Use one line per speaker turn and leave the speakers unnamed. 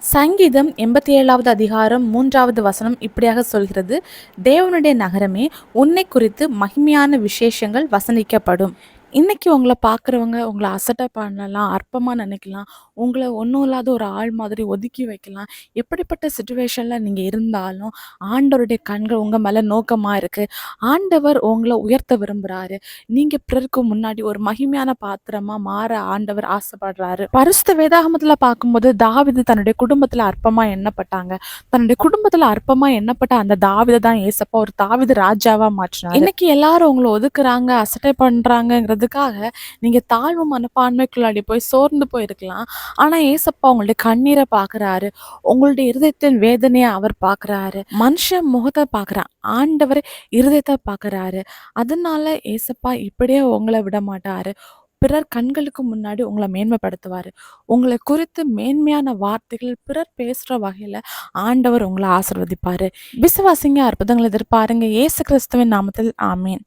சங்கீதம் 87வது அதிகாரம் 3வது வசனம் இப்படியாக சொல்கிறது, தேவனுடைய நகரமே, உன்னை குறித்து மகிமையான விசேஷங்கள் வசனிக்கப்படும். இன்னைக்கு உங்களை பார்க்குறவங்க உங்களை அசட்டை பண்ணலாம், அற்பமாக நினைக்கலாம், உங்களை ஒன்றும் இல்லாத ஒரு ஆள் மாதிரி ஒதுக்கி வைக்கலாம். எப்படிப்பட்ட சுச்சுவேஷனில் நீங்கள் இருந்தாலும் ஆண்டவருடைய கண்கள் உங்கள் மேலே நோக்கமாக இருக்குது. ஆண்டவர் உங்களை உயர்த்த விரும்புகிறாரு. நீங்கள் பிறருக்கு முன்னாடி ஒரு மகிமையான பாத்திரமாக மாற ஆண்டவர் ஆசைப்படுறாரு. பரிசுத்த வேதாகமத்தில் பார்க்கும்போது தாவீது தன்னுடைய குடும்பத்தில் அற்பமாக எண்ணப்பட்டாங்க. தன்னுடைய குடும்பத்தில் அற்பமாக எண்ணப்பட்ட அந்த தாவீதை தான் ஏசப்பா ஒரு தாவீது ராஜாவாக மாற்றினார். இன்னைக்கு எல்லாரும் உங்களை ஒதுக்குறாங்க, அசட்டை பண்ணுறாங்கங்கிறதுக்காக நீங்கள் தாழ்வு மனப்பான்மைக்குள்ளாடி போய் சோர்ந்து போயிருக்கலாம். ஆனால் ஏசப்பா உங்களுடைய கண்ணீரை பார்க்குறாரு, உங்களுடைய இருதயத்தின் வேதனையை அவர் பார்க்குறாரு. மனுஷன் முகத்தை பார்க்குறான், ஆண்டவர் இருதயத்தை பார்க்குறாரு. அதனால ஏசப்பா இப்படியே உங்களை விட மாட்டாரு. பிறர் கண்களுக்கு முன்னாடி உங்களை மேன்மைப்படுத்துவார். உங்களை குறித்து மேன்மையான வார்த்தைகள் பிறர் பேசுகிற வகையில் ஆண்டவர் உங்களை ஆசீர்வதிப்பார். விசுவாசிங்க, அற்புதங்களை எதிர்பாருங்க. இயேசு கிறிஸ்துவின் நாமத்தில் ஆமீன்.